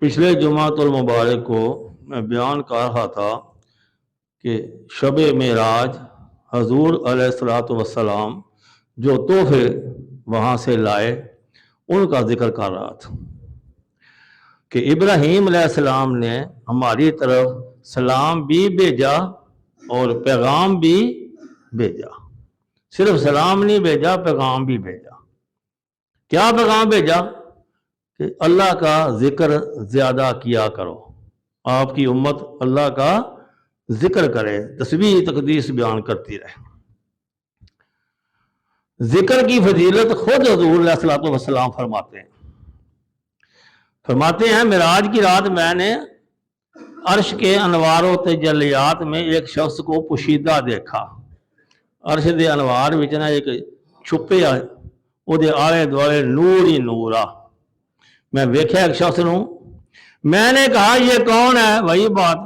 पिछले जुमातुल मुबारक को मैं बयान कर रहा था कि शब मेराज हजूर अलैहिस्सलाम जो तोहफे वहाँ से लाए उनका जिक्र कर रहा था कि इब्राहीम अलैहिस्सलाम ने हमारी तरफ सलाम भी भेजा और पैगाम भी भेजा। सिर्फ सलाम नहीं भेजा, पैगाम भी भेजा। क्या पैगाम भेजा कि अल्लाह का जिक्र ज़्यादा किया करो, आपकी उम्मत अल्लाह का जिक्र करे, तस्बीह तकदीस बयान करती रहे। जिक्र की फजीलत खुद हुज़ूर अलैहिस्सलातु वस्सलाम फरमाते हैं मिराज की रात मैंने अर्श के अनवार व तजल्लियात में एक शख्स को पोशीदा देखा। अर्श के अनवार विच ना एक छुपे ਉਹਦੇ आले दुआले नूर ही नूर आ। मैं वेख्या एक शख्स नूं, मैंने कहा ये कौन है वही बात।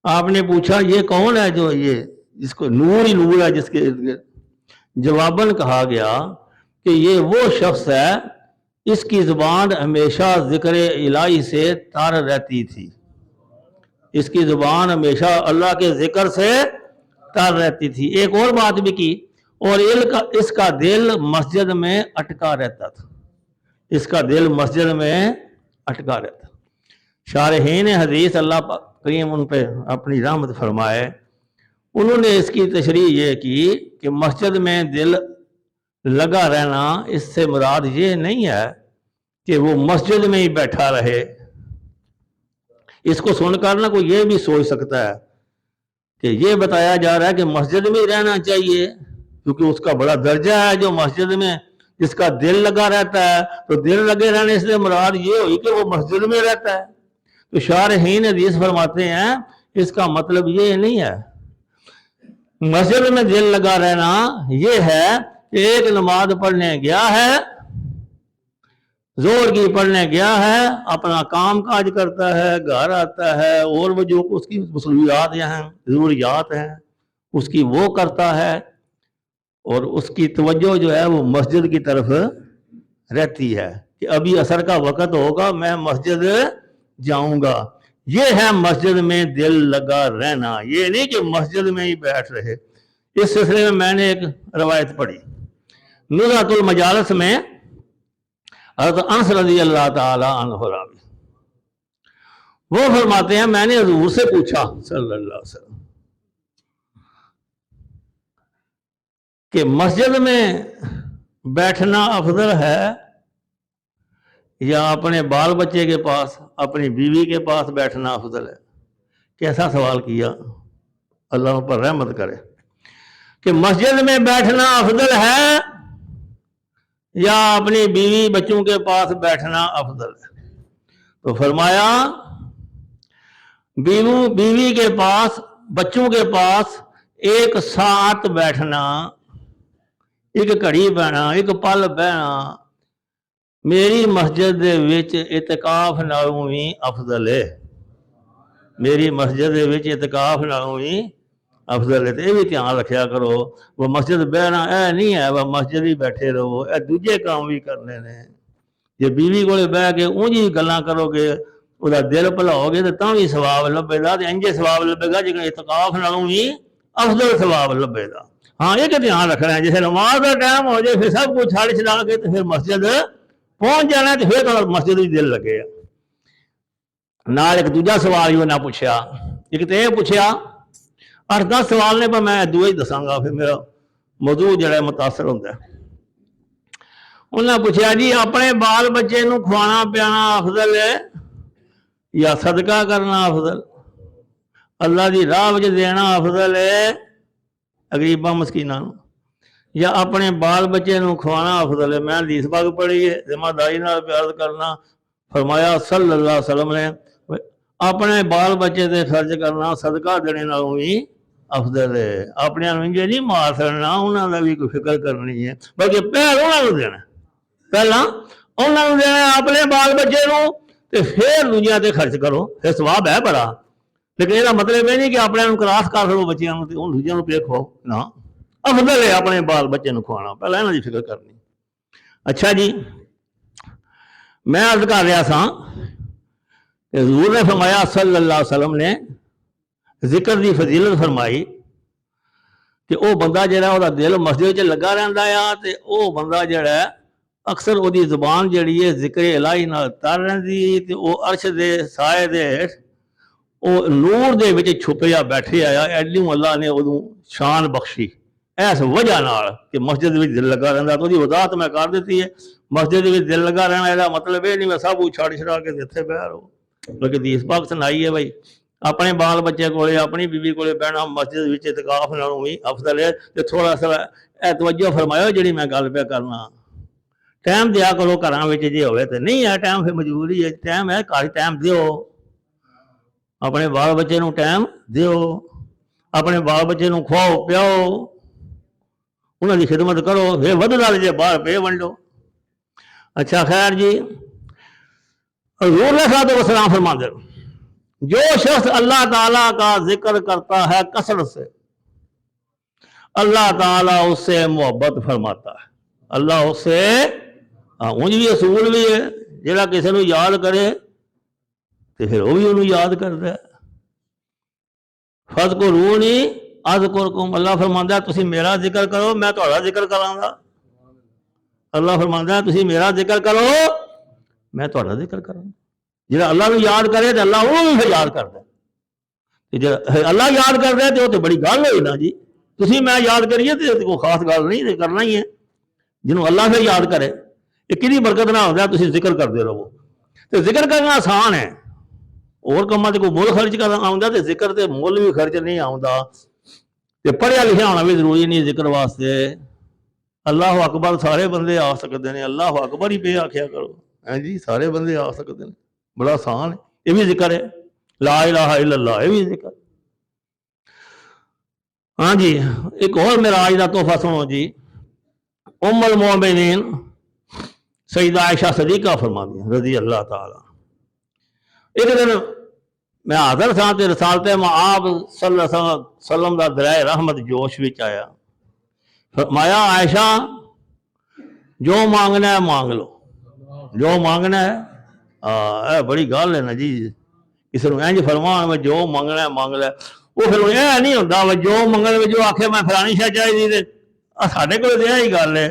आपने पूछा ये कौन है जो ये जिसको नूर ही नूर है जिसके इर्द गिर्द। जवाबन कहा गया कि ये वो शख्स है इसकी जुबान हमेशा जिक्र इलाही से तर रहती थी। इसकी जुबान हमेशा अल्लाह के जिक्र से तर रहती थी। एक और बात भी की, और इसका दिल मस्जिद में अटका रहता था। इसका दिल मस्जिद में अटका रहता। शारहीन हदीस अल्लाह करीम उन पर अपनी रहमत फरमाए, उन्होंने इसकी तशरीह ये की कि मस्जिद में दिल लगा रहना इससे मुराद ये नहीं है कि वो मस्जिद में ही बैठा रहे। इसको सुनकर ना कोई ये भी सोच सकता है कि ये बताया जा रहा है कि मस्जिद में ही रहना चाहिए, क्योंकि उसका बड़ा दर्जा है जो मस्जिद में जिसका दिल लगा रहता है। तो दिल लगे रहने से मुराद ये हुई कि वो मस्जिद में रहता है। तो शारहीन हदीस फरमाते हैं इसका मतलब ये नहीं है। मस्जिद में दिल लगा रहना ये है कि एक नमाज पढ़ने गया है, जोर की पढ़ने गया है, अपना काम काज करता है, घर आता है और वो जो उसकी मसरूलियात हैं ज़रूरियात हैं उसकी वो करता है, और उसकी तवज्जो जो है वो मस्जिद की तरफ रहती है कि अभी असर का वक़्त होगा, मैं मस्जिद जाऊंगा। ये है मस्जिद में दिल लगा रहना, ये नहीं कि मस्जिद में ही बैठ रहे। इस सिलसिले में मैंने एक रवायत पढ़ी नुज़रतुल मजालिस में हज़रत अनस रज़ी अल्लाह ताला अन्हु रावी, वो फरमाते हैं मैंने हुज़ूर से पूछा सल्लल्लाहु अलैहि वसल्लम कि मस्जिद में बैठना अफजल है या अपने बाल बच्चे के पास, अपनी बीवी के पास बैठना अफजल है। कैसा सवाल किया, अल्लाह पर रहमत करे। कि मस्जिद में बैठना अफजल है या अपनी बीवी बच्चों के पास बैठना अफजल है। तो फरमाया बीवी के पास बच्चों के पास एक साथ बैठना, एक घड़ी बहना, एक पल बहना मेरी मस्जिद विच इतकाफ नालों भी अफजल है। मेरी मस्जिद विच इतकाफ नालों भी अफजल है। तो यह भी ध्यान रखा करो, वो मस्जिद बहना यह नहीं है वह मस्जिद ही बैठे रहो, यह दूजे काम भी करने ने। जे बीवी को बह के ऊँझ ही गल्लां करोगे, उसका दिल भुलाओगे तो भी सवाब लभेगा, तो इंजे सवाब लभेगा जिसमें इतकाफ नालों भी अफजल सवाब लभेगा। हाँ, एक ध्यान रखना है, जैसे नमाज का टाइम हो जाए फिर सब कुछ छड़ छड़ा के तो फिर मस्जिद पहुंच जाना, तो फिर तो मस्जिद ही दिल लगे। नाल एक दूजा सवाल ही उन्हें पूछा, एक तो यह पूछा 8-10 सवाल ने, पर मैं दो ही दसांगा फिर मेरा मौजू जो मुतासर होंगे। उन्हें पूछा जी अपने बाल बच्चे को खुआना पियाना अफजल है या सदका करना अफजल, अल्लाह की राह में देना अफजल है गरीबा मस्कीना, या अपने बाल बच्चे को खुआना अफजल है। मैं हदीस पाक पढ़ी है, जिम्मेदारी प्यार करना। फरमाया सल्लल्लाहु अलैहि वसल्लम ने अपने बाल बच्चे से फर्ज करना सदका देने नालों भी अफजल है। अपने इंजे नहीं मार सकना, उन्होंने भी कोई फिक्र करनी है, बल्कि पहल उन्होंने देना, पहला उन्होंने देना अपने बाल बच्चे को, तो फिर दूजिया से खर्च करो, फिर सवाब है बड़ा। लेकिन यह मतलब यह नहीं कि अपने क्रॉस कर लो बच्चों को, दूजिया पे खुआओ ना, अफजल है अपने बाल बच्चे को खुआना, पहला इन्हों की फिक्र करनी। अच्छा जी, मैं अर्ज कर रहा था हजूर ने फरमाया सल्लल्लाहु अलैहि वसल्लम ने जिक्र की फजीलत फरमाई कि वह बंदा जो दिल मस्जिद लगा रहा है तो वह बंदा जोड़ा अक्सर वो जबान जी है जिक्र इलाही नाल तर रही तो वह अर्श के साए दे वो नूर दे विच छुपिया बैठे आया एडू अल्लाह ने उदू शान बख्शी इस वजह नाल कि मस्जिद में दिल लगा रहा तो वजाहत मैं कर दी है। मस्जिद में दिल लगा रहना यह मतलब ये नहीं मैं सब कुछ छड़ छड़ा के इतने बह रहो, बल्कि हदीस पाक सुनाई है भाई अपने बाल बच्चे को अपनी बीवी को बहना मस्जिद में इतकाफ नालों भी अफजल है। तो थोड़ा सा तवज्जो फरमायो जी मैं गल पे करना टाइम दिया करो घर जो हो तो नहीं है टाइम फिर मजबूरी है टाइम है घर टाइम दो अपने बाल बच्चे को टाइम दो अपने बाल बच्चे को खुआओ पियाओ उन्होंने खिदमत करो फिर वधदा जे बाहर पे वंडो। अच्छा खैर जी हजूर सलाम फरमाते जो शख्स अल्लाह ताला का जिक्र करता है कसरत से अल्लाह ताला उससे मोहब्बत फरमाता है। अल्लाह उससे ऊंज भी असूल भी है जोड़ा किसी को याद करे तो फिर वह भी उन्होंने याद करता है। फज को रूह नहीं अज को अल्लाह फरमाता तुम मेरा जिक्र करो मैं थोड़ा जिक्र करांगा। अल्लाह फरमाता तुम मेरा जिक्र करो मैं थोड़ा जिक्र करांगा। जो अल्लाह को याद करे तो अल्लाह वो भी फिर याद करता है। जो अल्लाह याद करता है तो तो बड़ी गल होई ना जी तुम मैं याद करिए तो कोई खास गल नहीं तो करना ही है। जिन्होंने अल्लाह फिर याद करे ये कि बरकत ना होता तुम जिक्र करते रहो। तो जिक्र करना आसान है और कामों से कोई मुल खर्च करना आता तो जिक्र तो मुल भी खर्च नहीं आता। तो पढ़िया लिखा होना भी जरूरी नहीं जिक्र वास्ते। अल्लाह अकबर सारे बंदे आ सकते हैं अल्लाह अकबर ही पे आख्या करो है जी सारे बंदे आ सकते हैं बड़ा आसान है। यह भी जिक्र है ला इलाहा इल्लल्लाह यह भी जिक्र। हाँ जी एक और मेराज का तोहफा सुनो जी उम्मुल मोमिनीन सईदा आयशा सदीका फरमाती रजी अल्लाह ताला। एक दिन मैं हाज़र था तो रसालत आप सल्लम का दरिया रहमत जोश में आया फरमाया आयशा जो मांगना है मांग लो जो मांगना है। हाँ बड़ी गल है ना जी किसी को इंज फरमान मैं जो मंगना है मांग लै वो फिर यह नहीं होता वा जो मंगन में जो आखे मैं फलानी शह चाहिए तो साढ़े को यही गल है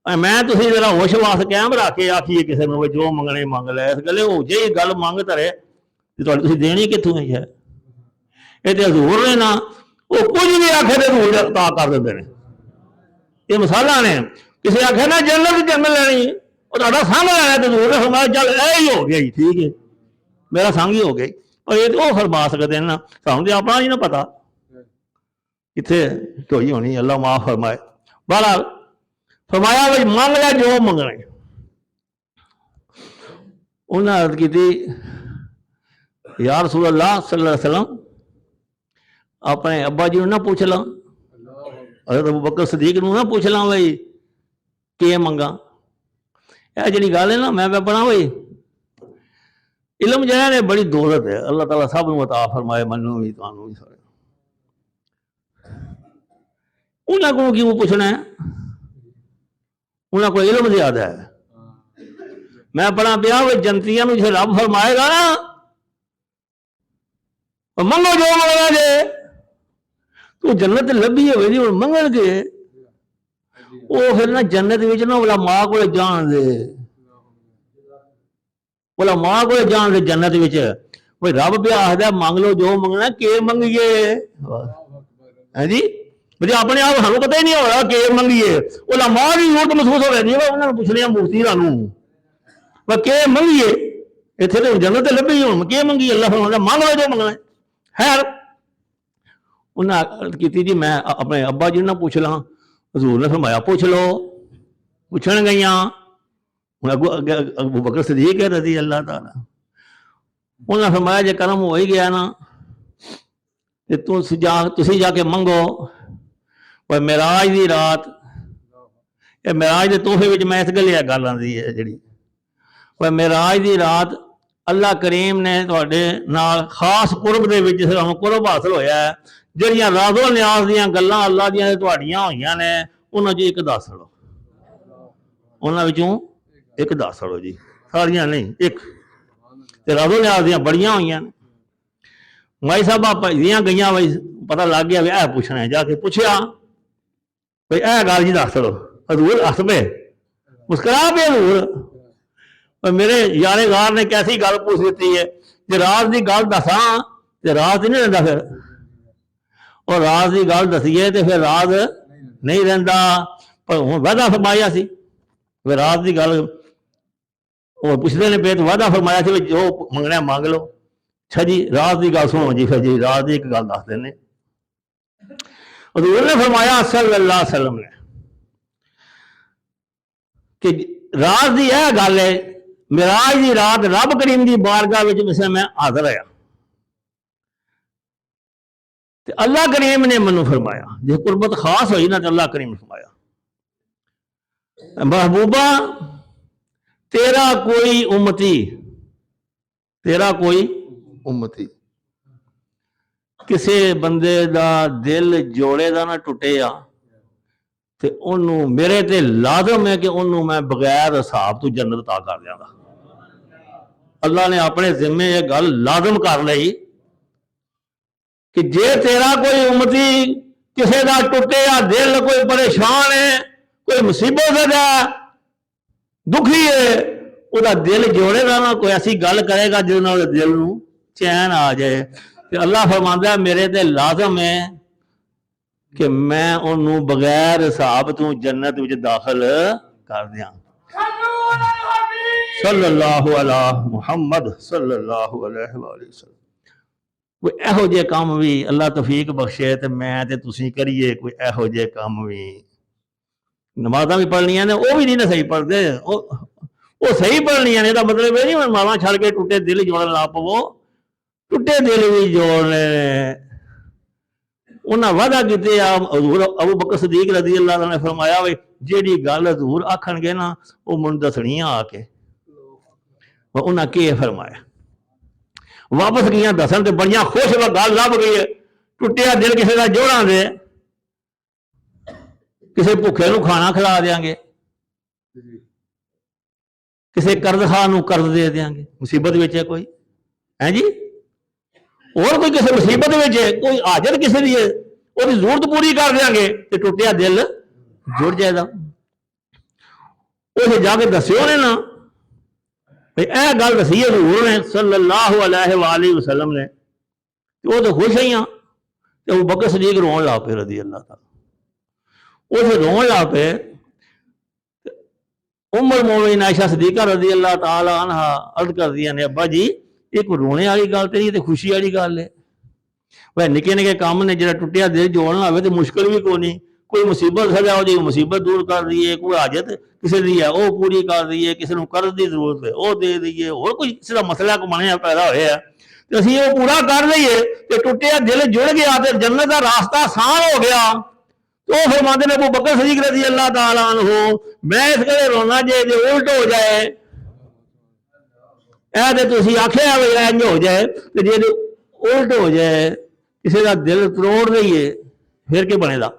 मैं तुम जरा होश वास कैम रख के आखिए किसी को जो मंगने मंग लै इस गले हो जे गल मंग धरे तो देनी कितों है ये तो हजूर ने ना वो कुछ भी आखे तो हजूर अता कर देते हैं। ये मिसाला ने किसी आखे ना जन्नत जन्नत लैनी और तुहाडा संग लैना तो हजूर ने फरमाया चल यही हो गया जी ठीक है मेरा संग ही हो गया। और ये तो फरमा सकते हैं ना सानू तो अपना ही ना पता कितने ढोई होनी अल्लाह माफ फरमाए। बहरहाल फरमाया भाई मंग लिया जो मंगना उन्हें अर्ज की या रसूल अल्लाह सल्लल्लाहु अलैहि वसल्लम अपने अब्बा जी ना पूछ ला हज़रत अबू बकर सदीक ना पूछ ला भाई के मंगा यह जी गल है ना मैं बना भाई इलम जो है बड़ी दौलत है अल्लाह ताला सब नूं अता फरमाए मनु भी तुहानूं भी सारे उन्होंने को क्यों पूछना है उन्होंने को इलम ज्यादा है। मैं बड़ा पिया भाई जनतिया जो रब फरमाएगा ना मंगो जो मंगना जे तू जन्नत लभी होगी हम मंगन के वो फिर ना जन्नत में ना बोला मां को जान दे बोला मां को जान दे जन्नत में भाई रब भी आखदा मंग लो जो मंगना के मंगिए है जी मुझे अपने आप सानू पता ही नहीं हो रहा के मंगिए बोला मां की जरूरत महसूस हो रही है उन्होंने पूछने मूर्ति सानू के मंगिए इतने तो जन्नत लभी हम के मंगिए अल्लाह फरमांदा मंग लो जो मंगना खैर उन्हें अर्ज की जी मैं अपने अब्बा जी ने पूछ ला हजूर ने फरमाया पूछ लो पूछन गई अबू बकर सदीक है रज़ी अल्लाह ताला उन्हें फरमाया जे कर्म हो ही गया ना तो तुम जाके मंगो पर मेराज की रात मेराज के तोहफे में मैं इस गल गल आती है जी पर मेराज की रात अल्लाह करीम ने तुहाडे नाल खास कुरब दे विच सानूं कुरब हासिल होया है जिहड़ियां राज़ो न्याज दीयां गल्लां अल्लाह दीयां तुहाडीयां होईयां ने उन्हां चों एक दस छड़ो उन्हां विचों एक दस छड़ो जी सारियां नहीं एक ਤੇ ਰਾਜ਼ੋ ਨਿਆਜ਼ ਦੀਆਂ ਬੜੀਆਂ ਹੋਈਆਂ ਨੇ। ਮਾਈ ਸਾਹਿਬਾਂ ਭਜਦੀਆਂ ਗਈਆਂ, ਬਈ ਪਤਾ ਲੱਗ ਗਿਆ ਵੀ ਇਹ ਪੁੱਛਣਾ ਹੈ। ਜਾ ਕੇ ਪੁੱਛਿਆ ਬਈ ਇਹ ਗੱਲ ਜੀ ਦੱਸ ਲੋ। ਹਜ਼ੂਰ ਹੱਸ ਪਏ, ਮੁਸਕਰਾ ਪਏ ਹਜ਼ੂਰ। ਮੇਰੇ ਯਾਰੇਗਾਰ ਨੇ ਕੈਸੀ ਗੱਲ ਪੁੱਛ ਦਿੱਤੀ ਹੈ, ਜੇ ਰਾਜ਼ ਦੀ ਗੱਲ ਦੱਸਾਂ ਤੇ ਰਾਜ਼ ਨਹੀਂ ਰਹਿੰਦਾ। ਫਿਰ ਉਹ ਰਾਜ਼ ਦੀ ਗੱਲ ਦਸੀਏ ਤੇ ਫਿਰ ਰਾਜ਼ ਨਹੀਂ ਰਹਿੰਦਾ। ਪਰ ਹੁਣ ਵਾਅਦਾ ਫਰਮਾਇਆ ਸੀ ਵੀ ਰਾਜ਼ ਦੀ ਗੱਲ ਉਹ ਪੁੱਛਦੇ ਨੇ ਪਏ ਤੇ ਵਾਅਦਾ ਫਰਮਾਇਆ ਸੀ ਵੀ ਜੋ ਮੰਗਣਾ ਮੰਗ ਲਓ। ਅੱਛਾ ਜੀ, ਰਾਜ਼ ਦੀ ਗੱਲ ਸੁਣੋ ਜੀ। ਫਿਰ ਜੀ ਰਾਜ਼ ਦੀ ਇੱਕ ਗੱਲ ਦੱਸਦੇ ਨੇ। ਹਜ਼ੂਰ ਨੇ ਫਰਮਾਇਆ ਸੱਲੱਲਾਹੁ ਅਲੈहि ਵਸੱਲਮ ਨੇ ਕਿ ਰਾਜ਼ ਦੀ ਇਹ ਗੱਲ ਹੈ, ਮਿਰਾਜ ਦੀ ਰਾਤ ਰੱਬ ਕਰੀਮ ਦੀ ਬਾਰਗਾਹ ਵਿੱਚ ਵੈਸੇ ਮੈਂ ਹਾਜ਼ਰ ਹੋਇਆ ਤੇ ਅੱਲਾਹ ਕਰੀਮ ਨੇ ਮੈਨੂੰ ਫਰਮਾਇਆ, ਜੇ ਕੁਰਬਤ ਖਾਸ ਹੋਈ ਨਾ ਤੇ ਅੱਲਾਹ ਕਰੀਮ ਨੇ फरमाया, महबूबा तेरा कोई उम्मती किसी बंदे दा दिल जोड़े दा ना टुटे आ ते ओनू मेरे ते लाजम है कि ओनू मैं बगैर हिसाब तो जन्नत अता कर दियां। अल्लाह ने अपने जिम्मे ये गल लाजम कर लई कि जे तेरा कोई उम्मती किसी का टुटे आ दिल, कोई परेशान है, कोई मुसीबत है, दुखी है, उसका दिल जोड़ेगा ना, कोई ऐसी गल करेगा जिस दिल नूं चैन आ जाए, तो अल्लाह फरमांदा है मेरे ते लाजम है कि मैं उन्होंने बगैर हिसाब तो जन्नत विच दाखिल कर दियां। सल्लल्लाहु अला मुहम्मद सल्लल्लाहु अलैहि वसल्लम। कोई इहो जे काम भी अल्लाह तौफीक बख्शे तो मैं ते तुसीं करिए। कोई इहो जे काम भी नमाज़ां भी पढ़नियां ने, वो भी नहीं ना सही पढ़ते, वो सही पढ़नियां ने। मतलब ये नहीं मावां छड़ के टुटे दिल जोड़न ला पवो, टुटे दिल भी जोड़ने। उन्हें वादा किते हजूर अबू बकर सदीक रज़ी अल्लाह ने फरमाया वे जेड़ी गल हजूर आखणगे ना वो मुझे दसनी आके। उन्हें के फरमाया, वापस गई दसन तो बड़िया खुश गल लभ गई है। टुटिया दिल किसी का जोड़ा दे, किसी भुखे नूं खाना खिला देंगे, किसी कर्जखा नूं कर्ज दे देंगे, मुसीबत विच है कोई है जी, और कोई किसी मुसीबत में है, कोई हाजत किसी की है, वो जरूरत पूरी कर देंगे तो टुटिया दिल जुड़ जाएगा। उसे जाके दस्यो ने ना यह गल दसी है हजूर ने सल्लल्लाहु अलैहि वसल्लम ने, वो तो खुश ही हाँ। तो अबू बकर सदीक रोन ला पे रज़ी अल्लाह ताला, उसे रोन ला पे। उम्मुल मोमिनीन आयशा सदीका रज़ी अल्लाह ताला अन्हा अर्ज कर दिया ने, अब्बा जी एक रोने वाली गल तो नहीं, तो खुशी वाली गल है। वह निके निके काम ने जो टुटिया दिल जोड़ना हो तो मुश्किल भी कोई नहीं। कोई मुसीबत सजा हो जाए, मुसीबत दूर कर दीए, कोई हाजत किसी की है वो पूरी कर दीए, किसी को कर्ज की जरूरत है वो दे दीए, और कोई किसी का मसला कमाने पैदा होया तो असीं वो पूरा कर लईए तो टुटिया दिल जुड़ गया तो जन्नत का रास्ता आसान हो गया। तो वो फरमाते ने अबू बकर सदीक रज़ी अल्लाह ताला अन्हु, मैं इस करे रोना जे उल्ट हो जाए, आख्या इंज हो जाए तो जे उल्ट हो जाए, किसी का दिल तरोड़ दईए फिर क्या बनेगा।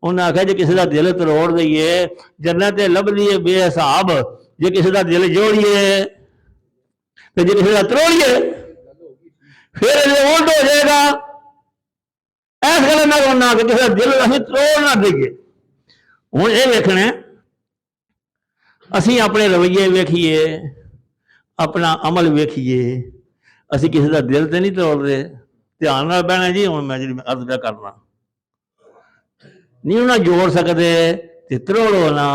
उन्हें आख्या जो किसी का दिल तरोड़ दईए जन्नत लभदी है बेहिसाब, जे किसी का दिल जोड़िए तो जे किसी का तरोड़िए फिर उल्ट हो जाएगा। इस गल मैं रोना कि किसी का दिल असीं तरोड़ ना दईए। हुण ये वेखना असीं अपने रवैये वेखिए, अपना अमल वेखिए, असी किसी का दिल तो नहीं तोड़ते। ध्यान नाल बहना जी, हुण मैं जी अर्ज पे करना नहीं उन्हें जोड़ सकते तो तरोड़ो ना,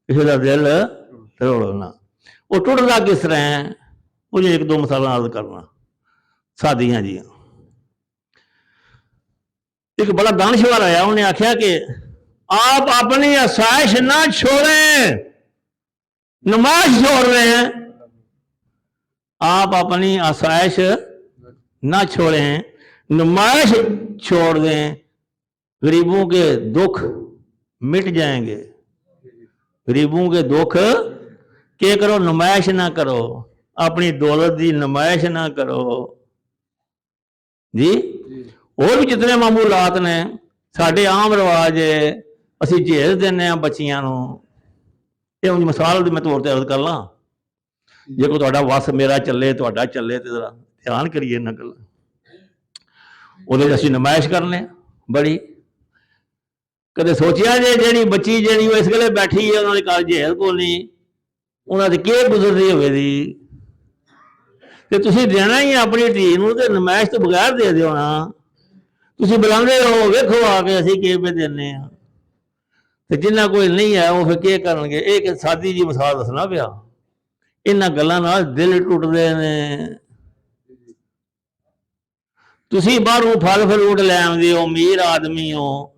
किसी का दिल तरोड़ो ना। वो टुटदा किस तरह है, मुझे एक दो मिसाल अर्ज करना सादियां जी। एक बड़ा दानश्वर आया, उन्हें आख्या कि आप अपनी आसाइश ना छोड़ें, नमाज छोड़ रहे हैं, आप अपनी आसाइश ना छोड़ें, नुमाइश छोड़ दें, गरीबों के दुख मिट जाएंगे। गरीबों के दुख के करो, नुमाइश ना करो, अपनी दौलत की नुमाइश ना करो जी। और भी जितने मामूलात ने साढ़े आम रिवाज है, असी झेल देने बच्चियां नूं। ये मिसाल मैं तौर पर अर्ज कर ला ਜੇ ਕੋਈ ਤੁਹਾਡਾ ਵਸ ਮੇਰਾ ਚੱਲੇ, ਤੁਹਾਡਾ ਚੱਲੇ, ਤੇ ਜ਼ਰਾ ਧਿਆਨ ਕਰੀਏ ਇਹਨਾਂ ਗੱਲਾਂ। ਉਹਦੇ ਅਸੀਂ ਨੁਮਾਇਸ਼ ਕਰਨੇ ਬੜੀ। ਕਦੇ ਸੋਚਿਆ ਜੇ ਜਿਹੜੀ ਬੱਚੀ ਜਿਹੜੀ ਉਹ ਇਸ ਵੇਲੇ ਬੈਠੀ ਹੈ ਉਹਨਾਂ ਦੇ ਘਰ ਜੇਲ੍ਹ ਕੋਲ ਨਹੀਂ, ਉਹਨਾਂ ਦੀ ਕੀ ਗੁਜ਼ਰਦੀ ਹੋਵੇ ਦੀ, ਤੇ ਤੁਸੀਂ ਦੇਣਾ ਹੀ ਆਪਣੀ ਧੀ ਨੂੰ, ਤੇ ਨੁਮਾਇਸ਼ ਤੋਂ ਬਗੈਰ ਦੇ ਦਿਓ ਨਾ। ਤੁਸੀਂ ਬੁਲਾਉਂਦੇ ਹੋ, ਵੇਖੋ ਆ ਕੇ ਅਸੀਂ ਕਿਵੇਂ ਦਿੰਦੇ ਹਾਂ, ਤੇ ਜਿੰਨਾ ਕੋਈ ਨਹੀਂ ਹੈ ਉਹ ਫਿਰ ਕੀ ਕਰਨਗੇ। ਇਹ ਇੱਕ ਸਾਦੀ ਜੀ ਮਿਸਾਲ ਦੱਸਣਾ ਪਿਆ। ਇਹਨਾਂ ਗੱਲਾਂ ਨਾਲ ਦਿਲ ਟੁੱਟਦੇ ਨੇ। ਤੁਸੀਂ ਬਾਹਰੋਂ ਫਲ ਫਰੂਟ ਲੈ ਆਉਂਦੇ ਹੋ, ਅਮੀਰ ਆਦਮੀ ਹੋ,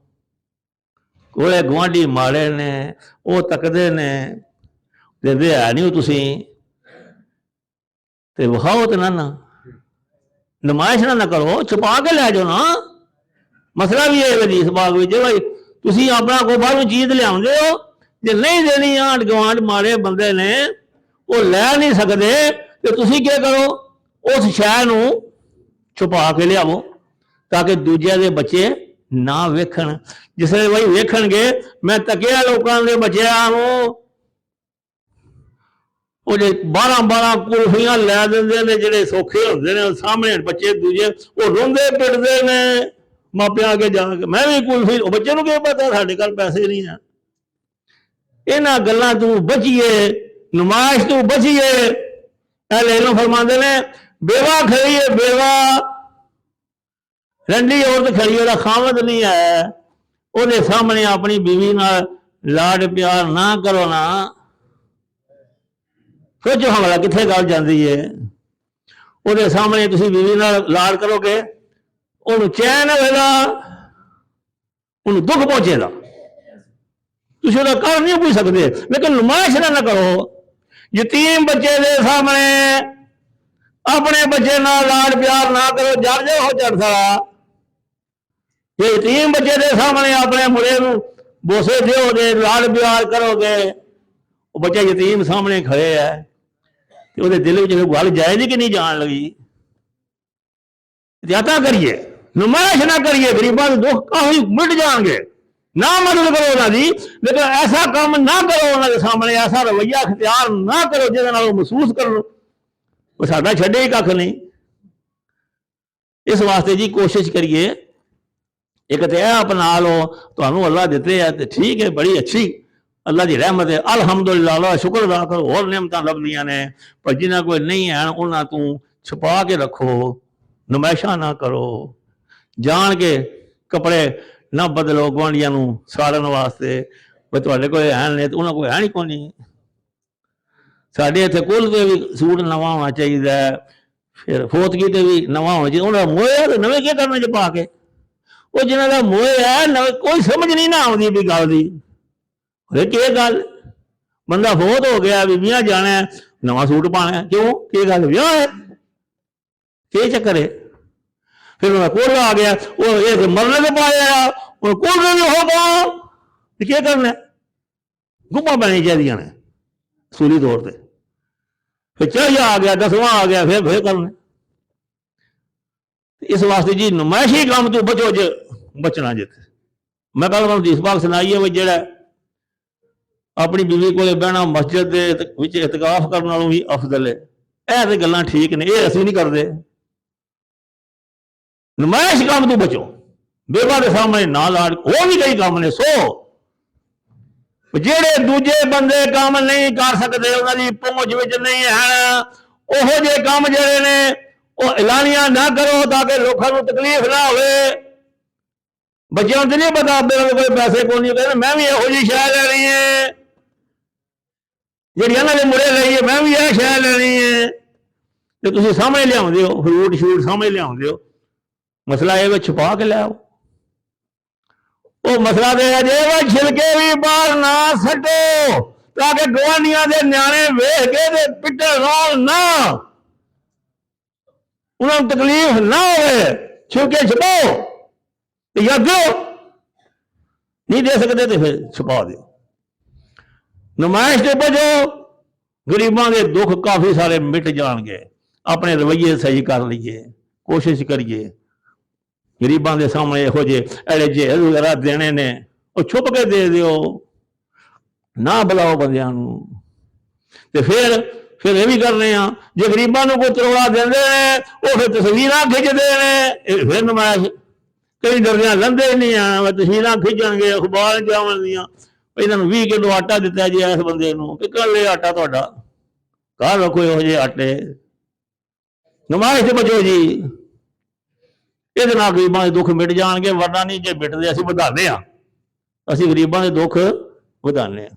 ਕੋਲੇ ਗੁਆਂਢੀ ਮਾੜੇ ਨੇ, ਉਹ ਤੱਕਦੇ ਨੇ, ਦਿੰਦੇ ਹੈ ਨਹੀਂ ਤੁਸੀਂ, ਤੇ ਵਿਖਾਓ ਤੇ ਨਾ ਨੁਮਾਇਸ਼ ਨਾ ਕਰੋ, ਛੁਪਾ ਕੇ ਲੈ ਜਾਓ ਨਾ। ਮਸਲਾ ਵੀ ਹੈ ਹਦੀਸ ਬਾਗ ਵਿੱਚ, ਭਾਈ ਤੁਸੀਂ ਆਪਣਾ ਕੋਈ ਬਾਹਰੋਂ ਚੀਜ਼ ਲਿਆਉਂਦੇ ਹੋ, ਜੇ ਨਹੀਂ ਦੇਣੀ, ਆਂਢ ਗੁਆਂਢ ਮਾੜੇ ਬੰਦੇ ਨੇ ਉਹ ਲੈ ਨਹੀਂ ਸਕਦੇ, ਤੇ ਤੁਸੀਂ ਕੀ ਕਰੋ, ਉਸ ਸ਼ੈ ਨੂੰ ਛੁਪਾ ਕੇ ਲਿਆਵੋ ਤਾਂ ਕਿ ਦੂਜਿਆਂ ਦੇ ਬੱਚੇ ਨਾ ਵੇਖਣ। ਜਿਸ ਵੇਲੇ ਬਈ ਵੇਖਣਗੇ ਮੈਂ ਤੱਕਿਆ ਲੋਕਾਂ ਦੇ ਬੱਚਿਆਂ ਨੂੰ, ਉਹ ਜੇ 12 ਕੁਲਫੀਆਂ ਲੈ ਦਿੰਦੇ ਨੇ, ਜਿਹੜੇ ਸੌਖੇ ਹੁੰਦੇ ਨੇ, ਸਾਹਮਣੇ ਬੱਚੇ ਦੂਜੇ ਉਹ ਰੋਂਦੇ ਪਿੱਟਦੇ ਨੇ ਮਾਪਿਆਂ ਅੱਗੇ ਜਾ ਕੇ, ਮੈਂ ਵੀ ਕੁਲਫੀ। ਉਹ ਬੱਚੇ ਨੂੰ ਕੀ ਪਤਾ ਸਾਡੇ ਕੋਲ ਪੈਸੇ ਨਹੀਂ ਆ। ਇਹਨਾਂ ਗੱਲਾਂ ਤੋਂ ਬਚੀਏ, ਨੁਮਾਇਸ਼ ਤੋਂ ਬਚੀਏ। ਇਹ ਨੂੰ ਫਰਮਾਉਂਦੇ ਨੇ ਬੇਵਾ ਖੜੀ ਹੈ, ਬੇਵਾ ਰੰਡੀ ਔਰਤ ਖੜੀ, ਉਹਦਾ ਖਾਮਦ ਨਹੀਂ ਹੈ, ਉਹਦੇ ਸਾਹਮਣੇ ਆਪਣੀ ਬੀਵੀ ਨਾਲ ਲਾਡ ਪਿਆਰ ਨਾ ਕਰੋ ਨਾ। ਸੋਚੋ ਹਮਲਾ ਕਿੱਥੇ ਗੱਲ ਜਾਂਦੀ ਹੈ। ਉਹਦੇ ਸਾਹਮਣੇ ਤੁਸੀਂ ਬੀਵੀ ਨਾਲ ਲਾਡ ਕਰੋਗੇ, ਉਹਨੂੰ ਚੈਨ ਹੋਵੇਗਾ, ਉਹਨੂੰ ਦੁੱਖ ਪਹੁੰਚੇਗਾ। ਤੁਸੀਂ ਉਹਦਾ ਕਰ ਨਹੀਂ ਪੁੱਛ ਸਕਦੇ, ਲੇਕਿਨ ਨੁਮਾਇਸ਼ ਨਾ ਕਰੋ। ਯਤੀਮ ਬੱਚੇ ਦੇ ਸਾਹਮਣੇ ਆਪਣੇ ਬੱਚੇ ਨਾਲ ਲਾਡ ਪਿਆਰ ਨਾ ਕਰੋ, ਜੜ ਜਾ ਹੋ ਚੜ ਸਾਰਾ। ਜੇ ਯਤੀਮ ਬੱਚੇ ਦੇ ਸਾਹਮਣੇ ਆਪਣੇ ਮੁੰਡੇ ਨੂੰ ਬੋਸੇ ਦਿਓਗੇ, ਲਾਡ ਪਿਆਰ ਕਰੋਗੇ, ਉਹ ਬੱਚਾ ਯਤੀਮ ਸਾਹਮਣੇ ਖੜੇ ਹੈ, ਤੇ ਉਹਦੇ ਦਿਲ ਵਿੱਚ ਗੱਲ ਜਾਏਗੀ ਕਿ ਨਹੀਂ ਜਾਣ ਲੱਗੀ। ਜ਼ਿਆਦਾ ਕਰੀਏ, ਨੁਮਾਇਸ਼ ਨਾ ਕਰੀਏ, ਗਰੀਬਾਂ ਦੇ ਦੁੱਖ ਕਾਫੀ ਮਿਟ ਜਾਣਗੇ। ਨਾ ਮਦਦ ਕਰੋ ਉਹਨਾਂ ਦੀ, ਲੇਕਿਨ ਐਸਾ ਕੰਮ ਨਾ ਕਰੋ ਉਹਨਾਂ ਦੇ ਸਾਹਮਣੇ, ਐਸਾ ਰਵੱਈਆ ਅਖਤਿਆਰ ਨਾ ਕਰੋ ਜਿਹਦੇ ਨਾਲ ਉਹ ਮਹਿਸੂਸ ਕਰਨ ਉਹ ਸਾਡਾ ਛੱਡੇ ਹੀ ਕੱਖ ਨਹੀਂ। ਇਸ ਵਾਸਤੇ ਜੀ ਕੋਸ਼ਿਸ਼ ਕਰੀਏ, ਇੱਕ ਤੇ ਇਹ ਅਪਣਾ ਲਓ, ਤੁਹਾਨੂੰ ਅੱਲਾ ਦਿੱਤੇ ਆ ਤੇ ਠੀਕ ਹੈ, ਬੜੀ ਅੱਛੀ ਅੱਲਾ ਦੀ ਰਹਿਮਤ ਹੈ, ਅਲਹਮਦੁਲਿਲਾ, ਸ਼ੁਕਰ ਅਦਾ ਕਰੋ, ਹੋਰ ਨਿਅਮਤਾਂ ਲੱਭਦੀਆਂ ਨੇ। ਪਰ ਜਿਨ੍ਹਾਂ ਕੋਈ ਨਹੀਂ ਹੈ ਉਹਨਾਂ ਤੋਂ ਛੁਪਾ ਕੇ ਰੱਖੋ, ਨੁਮਾਇਸ਼ਾਂ ਨਾ ਕਰੋ। ਜਾਣ ਕੇ ਕੱਪੜੇ ਨਾ ਬਦਲੋ ਗੁਆਂਢੀਆਂ ਨੂੰ ਸਾੜਨ ਵਾਸਤੇ, ਵੀ ਤੁਹਾਡੇ ਕੋਲ ਹੈ ਨੇ ਤੇ ਉਹਨਾਂ ਕੋਲ ਹੈ ਨਹੀਂ ਕੋਈ ਨਹੀਂ। ਸਾਡੇ ਇੱਥੇ ਕੁੱਲ ਤੇ ਵੀ ਸੂਟ ਨਵਾਂ ਹੋਣਾ ਚਾਹੀਦਾ, ਫਿਰ ਫੋਤਗੀ ਤੇ ਵੀ ਨਵਾਂ ਹੋਣਾ ਚਾਹੀਦਾ। ਉਹਨਾਂ ਦਾ ਮੋਹ ਤੇ ਨਵੇਂ ਕੀ ਕਰਨੇ ਚ ਪਾ ਕੇ, ਉਹ ਜਿਹਨਾਂ ਦਾ ਮੋਹ ਹੈ ਨਵੇਂ, ਕੋਈ ਸਮਝ ਨਹੀਂ ਨਾ ਆਉਂਦੀ ਵੀ ਗੱਲ ਦੀ। ਕੀ ਗੱਲ, ਬੰਦਾ ਫੋਤ ਹੋ ਗਿਆ, ਬੀਬੀਆਂ ਜਾਣਾ ਨਵਾਂ ਸੂਟ ਪਾਣਾ, ਕਿਉਂ, ਕੀ ਗੱਲ, ਵਿਆਹ ਹੈ, ਕੀ ਚੱਕਰ ਹੈ। ਫਿਰ ਉਹਦਾ ਕੋਲ ਆ ਗਿਆ, ਉਹ ਇਹ ਮਰਨੇ ਤੇ ਪਾਇਆ, ਉਹ ਕੋਲ ਵੀ ਹੋ ਪਾ, ਕੀ ਕਰਨਾ, ਗੁੱਪਾਂ ਪੈਣੀਆਂ ਚਾਹੀਦੀਆਂ ਨੇ ਸੂਲੀ ਤੌਰ ਤੇ। ਫਿਰ ਚਾਹੀਆ ਆ ਗਿਆ, 10ਵਾਂ ਆ ਗਿਆ, ਫਿਰ ਕਰਨਾ। ਇਸ ਵਾਸਤੇ ਜੀ ਨੁਮਾਇਸ਼ੀ ਕੰਮ ਤੋਂ ਬਚੋ, ਜੇ ਬਚਣਾ ਜਿੱਥੇ। ਮੈਂ ਕੱਲ ਤੁਹਾਨੂੰ ਹਦੀਸ ਪਾਕ ਸੁਣਾਈ ਹੈ ਵੀ ਜਿਹੜਾ ਆਪਣੀ ਬੀਵੀ ਕੋਲੇ ਬਹਿਣਾ ਮਸਜਿਦ ਦੇ ਵਿੱਚ ਇਤਕਾਫ ਕਰਨ ਨਾਲੋਂ ਵੀ ਅਫਜ਼ਲ ਹੈ। ਇਹ ਤੇ ਗੱਲਾਂ ਠੀਕ ਨੇ, ਇਹ ਅਸੀਂ ਨਹੀਂ ਕਰਦੇ। ਨੁਮਾਇਸ਼ ਕੰਮ ਤੋਂ ਬਚੋ, ਬੇਵਾ ਦੇ ਸਾਹਮਣੇ ਨਾ ਲਾੜ। ਉਹ ਵੀ ਕਈ ਕੰਮ ਨੇ, ਸੋ ਜਿਹੜੇ ਦੂਜੇ ਬੰਦੇ ਕੰਮ ਨਹੀਂ ਕਰ ਸਕਦੇ, ਉਹਨਾਂ ਦੀ ਪਹੁੰਚ ਵਿੱਚ ਨਹੀਂ ਹੈ, ਉਹੋ ਜਿਹੇ ਕੰਮ ਜਿਹੜੇ ਨੇ ਉਹ ਐਲਾਨੀਆਂ ਨਾ ਕਰੋ ਤਾਂ ਕਿ ਲੋਕਾਂ ਨੂੰ ਤਕਲੀਫ ਨਾ ਹੋਵੇ। ਬੱਚਿਆਂ ਨੂੰ ਨਹੀਂ ਪਤਾ, ਮੇਰੇ ਕੋਲ ਪੈਸੇ ਕੋਈ ਨਹੀਂ, ਕਹਿੰਦੇ ਮੈਂ ਵੀ ਇਹੋ ਜਿਹੀ ਸ਼ੈ ਲੈਣੀ ਹੈ ਜਿਹੜੀ ਇਹਨਾਂ ਦੇ ਮੁੰਡੇ ਲਈ ਹੈ, ਮੈਂ ਵੀ ਇਹ ਸ਼ੈ ਲੈਣੀ ਹੈ। ਤੇ ਤੁਸੀਂ ਸਾਹਮਣੇ ਲਿਆਉਂਦੇ ਹੋ, ਫਰੂਟ ਸ਼ੂਟ ਸਾਹਮਣੇ ਲਿਆਉਂਦੇ ਹੋ, ਮਸਲਾ ਇਹ ਵਿੱਚ ਛੁਪਾ ਕੇ ਲਿਆਓ। ਉਹ ਮਸਲਾ ਦੇ ਜੇ ਵਾ ਛਿਲਕੇ ਵੀ ਬਾਹਰ ਨਾ ਸੱਟੋ ਤਾਂ ਕਿ ਗੁਆਂਢੀਆਂ ਦੇ ਨਿਆਣੇ ਵੇਖ ਕੇ ਤੇ ਪਿੱਟੇ ਨਾਲ ਨਾ, ਉਹਨਾਂ ਨੂੰ ਤਕਲੀਫ ਨਾ ਹੋਵੇ। ਛਿਲਕੇ ਛਪਾਓ ਤੇ ਜਾਂ ਦਿਓ, ਨਹੀਂ ਦੇ ਸਕਦੇ ਤੇ ਫਿਰ ਛੁਪਾ ਦਿਓ। ਨੁਮਾਇਸ਼ ਤੇ ਬਚੋ, ਗਰੀਬਾਂ ਦੇ ਦੁੱਖ ਕਾਫੀ ਸਾਰੇ ਮਿਟ ਜਾਣਗੇ। ਆਪਣੇ ਰਵੱਈਏ ਸਹੀ ਕਰ ਲਈਏ, ਕੋਸ਼ਿਸ਼ ਕਰੀਏ। ਗਰੀਬਾਂ ਦੇ ਸਾਹਮਣੇ ਇਹੋ ਜਿਹੇ ਐੜੇ ਜੇਲ ਵਗੈਰਾ ਦੇਣੇ ਨੇ, ਉਹ ਛੁਪ ਕੇ ਦੇ ਦਿਓ, ਨਾ ਬੁਲਾਓ ਬੰਦਿਆਂ ਨੂੰ। ਤੇ ਫਿਰ ਫਿਰ ਇਹ ਵੀ ਕਰਨੇ ਆ। ਜੇ ਗਰੀਬਾਂ ਨੂੰ ਕੋਈ ਤਰੋੜਾ ਦਿੰਦੇ ਨੇ ਉਹ ਫਿਰ ਤਸਵੀਰਾਂ ਖਿੱਚਦੇ ਨੇ, ਇਹ ਫਿਰ ਨਮਾਇਸ਼। ਕਈ ਡਰਦਿਆਂ ਲੈਂਦੇ ਨਹੀਂ ਆ, ਤਸਵੀਰਾਂ ਖਿੱਚਣਗੇ ਅਖਬਾਰ ਜਾਵਣ ਦੀਆਂ। ਇਹਨਾਂ ਨੂੰ 20 ਕਿਲੋ ਆਟਾ ਦਿੱਤਾ ਜੀ ਇਸ ਬੰਦੇ ਨੂੰ ਕਿ ਕੱਲ ਇਹ ਆਟਾ ਤੁਹਾਡਾ, ਘਰ ਰੱਖੋ ਇਹੋ ਜਿਹੇ ਆਟੇ। ਨਮਾਇਸ਼ ਤੇ ਬਚੋ ਜੀ, ਇਹਦੇ ਨਾਲ ਗਰੀਬਾਂ ਦੇ ਦੁੱਖ ਮਿਟ ਜਾਣਗੇ। ਵਰਨਾ ਨਹੀਂ, ਜੇ ਮਿਟਦੇ ਅਸੀਂ ਵਧਾਉਂਦੇ ਹਾਂ, ਅਸੀਂ ਗਰੀਬਾਂ ਦੇ ਦੁੱਖ ਵਧਾਉਂਦੇ ਹਾਂ।